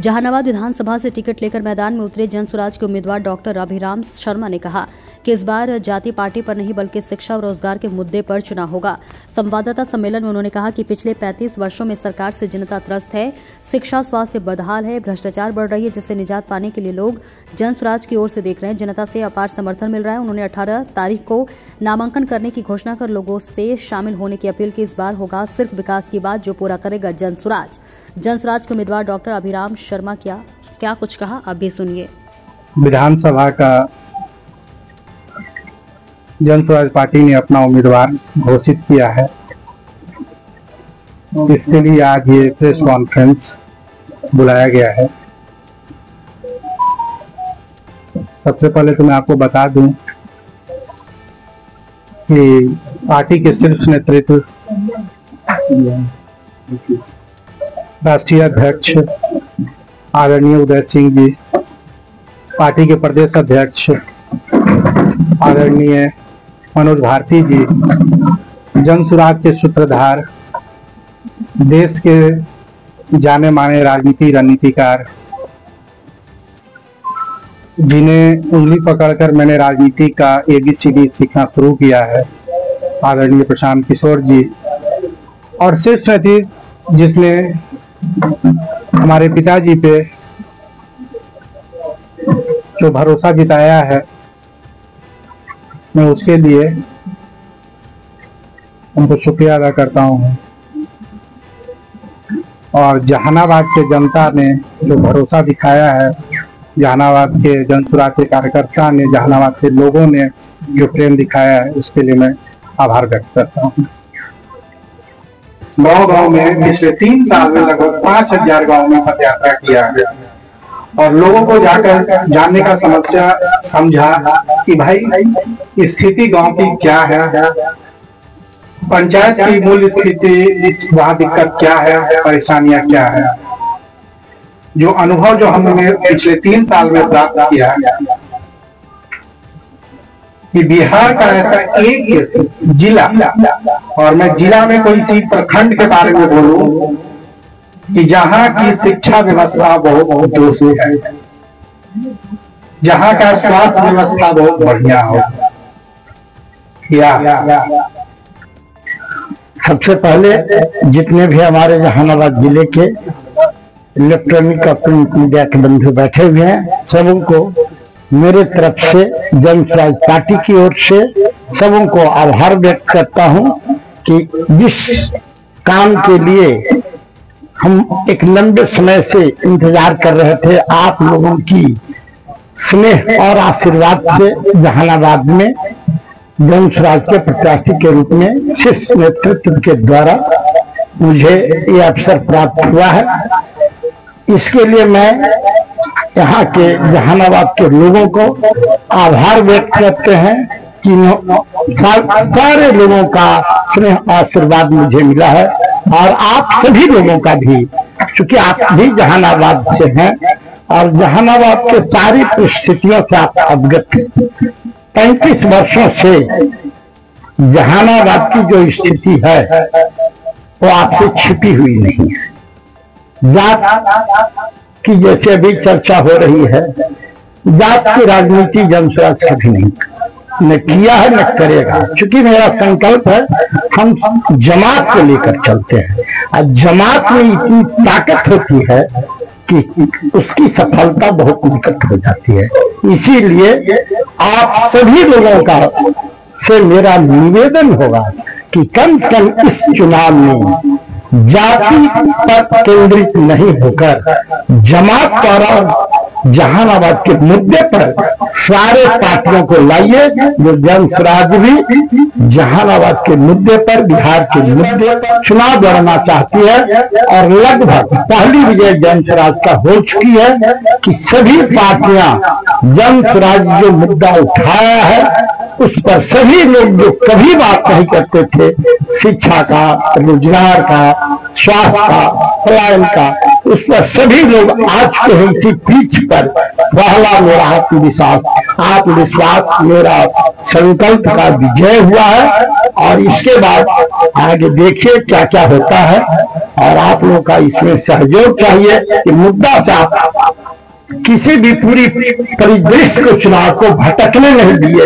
जहानाबाद विधानसभा से टिकट लेकर मैदान में उतरे जनसुराज के उम्मीदवार डॉक्टर अभिराम शर्मा ने कहा कि इस बार जाति पार्टी पर नहीं बल्कि शिक्षा और रोजगार के मुद्दे पर चुनाव होगा। संवाददाता सम्मेलन में उन्होंने कहा कि पिछले 35 वर्षों में सरकार से जनता त्रस्त है, शिक्षा स्वास्थ्य बदहाल है, भ्रष्टाचार बढ़ रही है, जिससे निजात पाने के लिए लोग जनसुराज की ओर से देख रहे हैं। जनता से अपार समर्थन मिल रहा है। उन्होंने 18 तारीख को नामांकन करने की घोषणा कर लोगों से शामिल होने की अपील की। इस बार होगा सिर्फ विकास की बात जो पूरा करेगा जनसुराज। जनसुराज के उम्मीदवार डॉक्टर अभिराम शर्मा क्या कुछ कहा, आप भी सुनिए। विधानसभा का जनसुराज पार्टी ने अपना उम्मीदवार घोषित किया है। इसके लिए आज ये प्रेस कॉन्फ्रेंस बुलाया गया है। सबसे पहले तो मैं आपको बता दूं कि पार्टी के शीर्ष नेतृत्व राष्ट्रीय अध्यक्ष आदरणीय उदय सिंह जी, पार्टी के प्रदेश अध्यक्ष आदरणीय मनोज भारती जी, जनसुराज के सूत्रधार, देश के जाने माने राजनीति रणनीतिकार, जिन्हें उंगली पकड़कर मैंने राजनीति का ABCD सीखना शुरू किया है, आदरणीय प्रशांत किशोर जी, और शीर्ष नेतृत्व जिसने हमारे पिताजी पे जो भरोसा जिताया है, मैं उसके लिए उनको शुक्रिया अदा करता हूँ। और जहानाबाद के जनता ने जो भरोसा दिखाया है, जहानाबाद के जनसुराज के कार्यकर्ता ने, जहानाबाद के लोगों ने जो प्रेम दिखाया है, उसके लिए मैं आभार व्यक्त करता हूँ। गाँव में पिछले 3 साल में लगभग 5000 गाँव में पद यात्रा किया है और लोगों को जाकर जानने का समस्या समझा कि भाई स्थिति गांव की क्या है, पंचायत की मूल स्थिति, वहां दिक्कत क्या है, परेशानियां क्या है। जो अनुभव जो हमने पिछले 3 साल में प्राप्त किया कि बिहार का ऐसा एक जिला, और मैं जिला में कोई सी प्रखंड के बारे में बोलूं कि जहां की शिक्षा व्यवस्था बहुत जोश है, जहां का स्वास्थ्य व्यवस्था बहुत बढ़िया हो। सबसे पहले जितने भी हमारे जहानाबाद जिले के इलेक्ट्रॉनिक और प्रिंट मीडिया के बंधु बैठे हुए हैं, सबों को मेरे तरफ से जनसुराज पार्टी की ओर से सबों को आभार व्यक्त करता हूं कि जिस काम के लिए हम एक लंबे समय से इंतजार कर रहे थे, आप लोगों की स्नेह और आशीर्वाद से जहानाबाद में जनसुराज के प्रत्याशी के रूप में शीर्ष नेतृत्व के द्वारा मुझे ये अवसर प्राप्त हुआ है। इसके लिए मैं यहाँ के जहानाबाद के लोगों को आभार व्यक्त करते हैं कि सारे लोगों का स्नेह आशीर्वाद मुझे मिला है, और आप सभी लोगों का भी, क्योंकि आप भी जहानाबाद से हैं और जहानाबाद के सारी परिस्थितियों से आप अवगत हैं। 35 वर्षों से जहानाबाद की जो स्थिति है वो आपसे छिपी हुई नहीं है। जात की जैसे अभी चर्चा हो रही है, जात की राजनीति जनसुराज कभी नहीं न किया है न करेगा, क्योंकि मेरा संकल्प है हम जमात को लेकर चलते हैं और जमात में इतनी ताकत होती है कि उसकी सफलता बहुत निकट हो जाती है। इसीलिए आप सभी लोगों का से मेरा निवेदन होगा कि कम से कम इस चुनाव में जाति पर केंद्रित नहीं होकर जमात पर जहानाबाद के मुद्दे पर सारे पार्टियों को लाइए। जो जनसुराज भी जहानाबाद के मुद्दे पर, बिहार के मुद्दे पर चुनाव लड़ना चाहती है और लगभग पहली विजय जनसुराज का हो चुकी है कि सभी पार्टियां जनसुराज जो मुद्दा उठाया है उस पर सभी लोग जो कभी बात नहीं करते थे, शिक्षा का, रोजगार का, स्वास्थ्य का, पलायन का, उस पर सभी लोग आज के इसी पीछ पर पहला मेरा आत्मविश्वास मेरा संकल्प का विजय हुआ है। और इसके बाद आगे देखिए क्या क्या होता है। और आप लोगों का इसमें सहयोग चाहिए कि मुद्दा से आप किसी भी पूरी परिदृश्य को, चुनाव को भटकने नहीं दिए।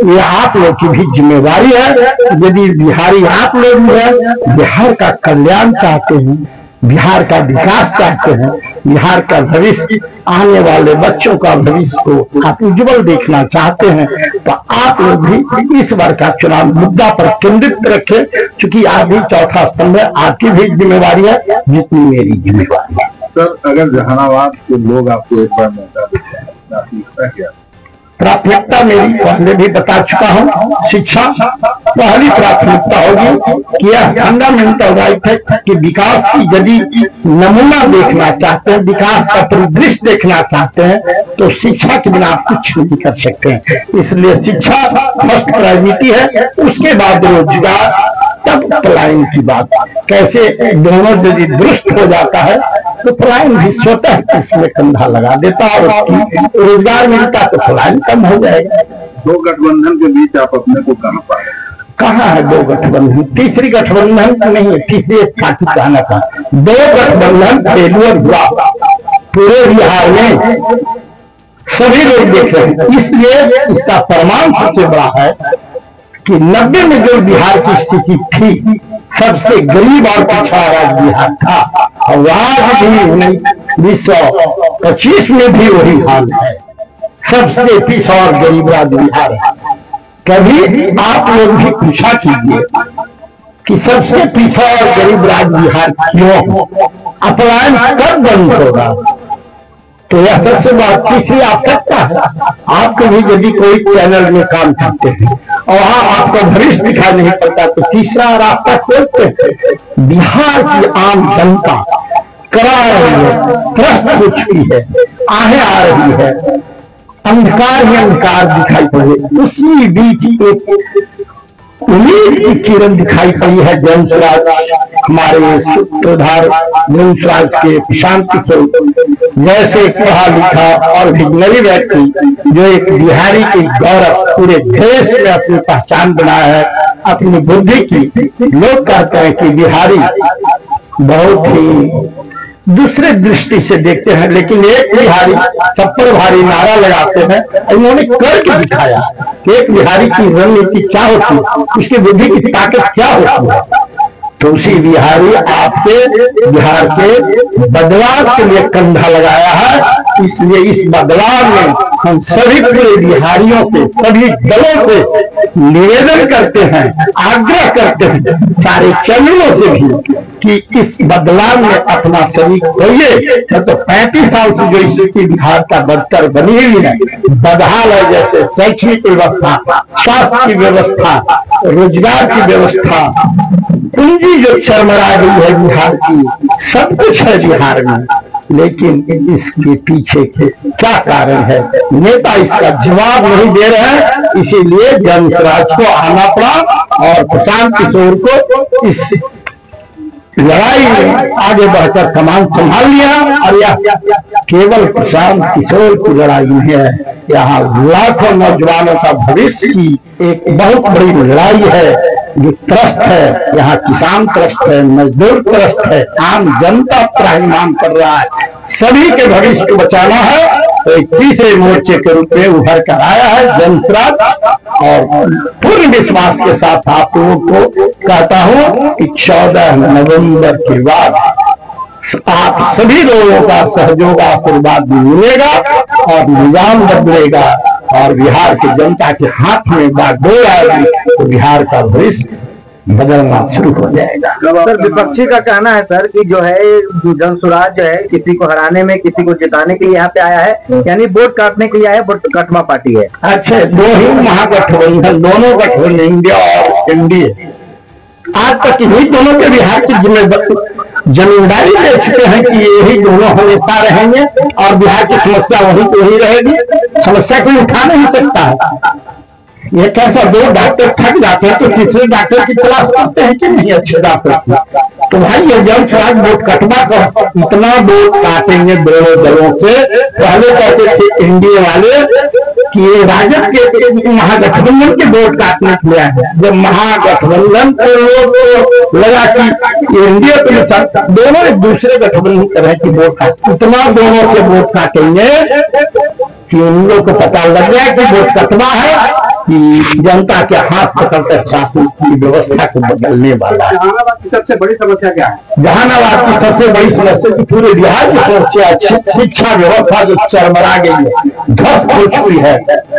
ये आप लोग की भी जिम्मेदारी है। यदि बिहारी आप लोग भी है, बिहार का कल्याण चाहते हैं, बिहार का विकास चाहते हैं, बिहार का भविष्य, आने वाले बच्चों का भविष्य को आप उज्जवल देखना चाहते हैं, तो आप लोग भी इस बार का चुनाव मुद्दा पर केंद्रित रखें। क्योंकि आप भी चौथा स्तंभ है, आपकी भी जिम्मेवारी है जितनी मेरी जिम्मेवारी है। सर, अगर जहानाबाद के लोग आपको एक बार मौका देते हैं, प्राथमिकता क्या? प्राथमिकता मेरी पहले भी बता चुका हूं, शिक्षा पहली प्राथमिकता होगी कि यह फंडामेंटल राइट है कि विकास की यदि नमूना देखना चाहते हैं, विकास का परिदृश्य देखना चाहते हैं, तो शिक्षा के बिना आप कुछ नहीं कर सकते हैं। इसलिए शिक्षा फर्स्ट प्रायोरिटी है, उसके बाद रोजगार, तब पलायन की बात। कैसे दोनों यदि दुरुस्त हो जाता है तो पलायन भी स्वतः इसमें कंधा लगा देता है, और रोजगार मिलता तो पलायन कम हो जाएगा। दो गठबंधन के बीच आप अपने को कहां पाए? कहाँ है दो गठबंधन? तीसरी गठबंधन नहीं है, तीसरी एक पार्टी कहना था। दो गठबंधन फेलियर हुआ पूरे बिहार में, सभी लोग देख रहे हैं। इसलिए इसका प्रमाण सबसे बड़ा है कि 90 में जो बिहार की स्थिति थी, सबसे गरीब और पिछड़ा राज्य बिहार था, और आज भी 1925 में भी वही हाल है, सबसे पिछड़ा और गरीब राज्य बिहार है। कभी आप लोग भी पूछा कीजिए कि सबसे पिछड़ा और गरीब राज्य बिहार क्यों, अपलायन कब बंद होगा? तो यह सबसे बड़ा तीसरी आवश्यकता है। आप कभी यदि कोई चैनल में काम करते हैं और वहां आपका भविष्य दिखाई नहीं पड़ता, तो तीसरा रास्ता खोलते हैं। बिहार की आम जनता करा रही है, त्रस्त हो चुकी है, आहें आ रही है, अंधकार ही अंधकार दिखाई पड़े। उसी बीच एक उम्मीद की किरण दिखाई पड़ी है जयंतराज, हमारे सूत्रधार जयंतराज के शांति स्वरूप जैसे पढ़ा लिखा और विज्ञानी व्यक्ति, जो एक बिहारी के गौरव पूरे देश में अपनी पहचान बनाया है अपनी बुद्धि की। लोग कहते हैं कि बिहारी बहुत ही दूसरे दृष्टि से देखते हैं, लेकिन एक बिहारी सब पर भारी नारा लगाते हैं। इन्होंने करके दिखाया एक बिहारी की रणनीति क्या होती है, उसकी बुद्धि की ताकत क्या होती है। तो उसी बिहारी आपके बिहार के बदलाव के लिए कंधा लगाया है। इसलिए इस बदलाव में हम सभी पूरे बिहारियों से, सभी दलों से निवेदन करते हैं, आग्रह करते हैं सारे चैनलों से भी कि इस बदलाव में अपना शरीक होइए। तो 35 साल से जो स्थिति बिहार का बदतर बनी हुई है, बदहाल है, जैसे शैक्षणिक व्यवस्था, स्वास्थ्य की व्यवस्था, रोजगार की व्यवस्था, पूंजी जो चरमरा गई है बिहार की, सब कुछ है बिहार में, लेकिन इसके पीछे के क्या कारण है, नेता इसका जवाब नहीं दे रहे हैं। इसीलिए जयंतराज को आना पड़ा और प्रशांत किशोर को इस लड़ाई में आगे बढ़कर कमान संभाल लिया। और यह केवल प्रशांत किशोर की लड़ाई नहीं है, यहाँ लाखों नौजवानों का भविष्य की एक बहुत बड़ी लड़ाई है जो त्रस्त है। यहाँ किसान त्रस्त है, मजदूर त्रस्त है, आम जनता त्राहिमाम कर रहा है। सभी के भविष्य को बचाना है, तो एक तीसरे मोर्चे के रूप में उभर कर आया है जयंतराज। और पूर्ण विश्वास के साथ आप लोगों को कहता हूं कि 14 नवंबर के बाद आप सभी लोगों का सहयोग आशीर्वाद मिलेगा और निजाम बदलेगा और बिहार की जनता के हाथ में बागडोर आएगी, तो बिहार का भविष्य बदलना शुरू हो जाएगा। सर, विपक्षी का कहना है सर कि जो है जयंतराज जो है किसी को हराने में, किसी को जिताने के लिए यहाँ पे आया है, यानी वोट काटने के लिए आया है, वोट कटमा पार्टी है। अच्छा, दो ही महागठबंधन, दोनों गठबंधन इंडिया और एनडीए आज तक यही दोनों के बिहार की जमींदारी ले चुके हैं कि यही दोनों हमेशा रहेंगे और बिहार की समस्या वही तो वही रहेगी। समस्या कोई उठा नहीं सकता है। ये कैसा, दो डॉक्टर थक जाते हैं तो तीसरे डॉक्टर की तलाश करते हैं कि नहीं अच्छे डॉक्टर की। तो भाई ये जयंतराज वोट कटवा कर इतना वोट काटेंगे दोनों दलों से। पहले कहते थे एनडीए वाले कि ये राजद के महागठबंधन के वोट काटने के लिए आया। जब महागठबंधन को लोग लगा कि एनडीए के साथ दोनों एक दूसरे गठबंधन तरह की वोट काट, इतना दोनों से वोट काटेंगे कि उन लोग को पता लग गया कि वोट कटवा है, कि जनता के हाथ पकड़कर शासन की व्यवस्था को बदलने वाला है। जहानाबाद की सबसे बड़ी समस्या क्या है? जहानाबाद की सबसे बड़ी समस्या की पूरे बिहार की समस्या शिक्षा व्यवस्था जो चरमरा गई है, ध्वस्त हो चुकी है,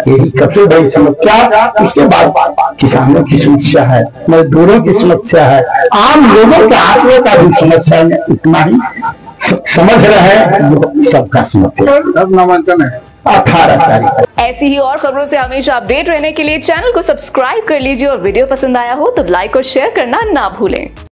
यही सबसे बड़ी समस्या। उसके बाद किसानों की समस्या है, मजदूरों की समस्या है, आम लोगों के आत्मा का भी समस्या है। इतना ही समझ रहे हैं, सबका समस्या। कब नामांकन है? 18 तारीख। ऐसी ही और खबरों से हमेशा अपडेट रहने के लिए चैनल को सब्सक्राइब कर लीजिए और वीडियो पसंद आया हो तो लाइक और शेयर करना ना भूलें।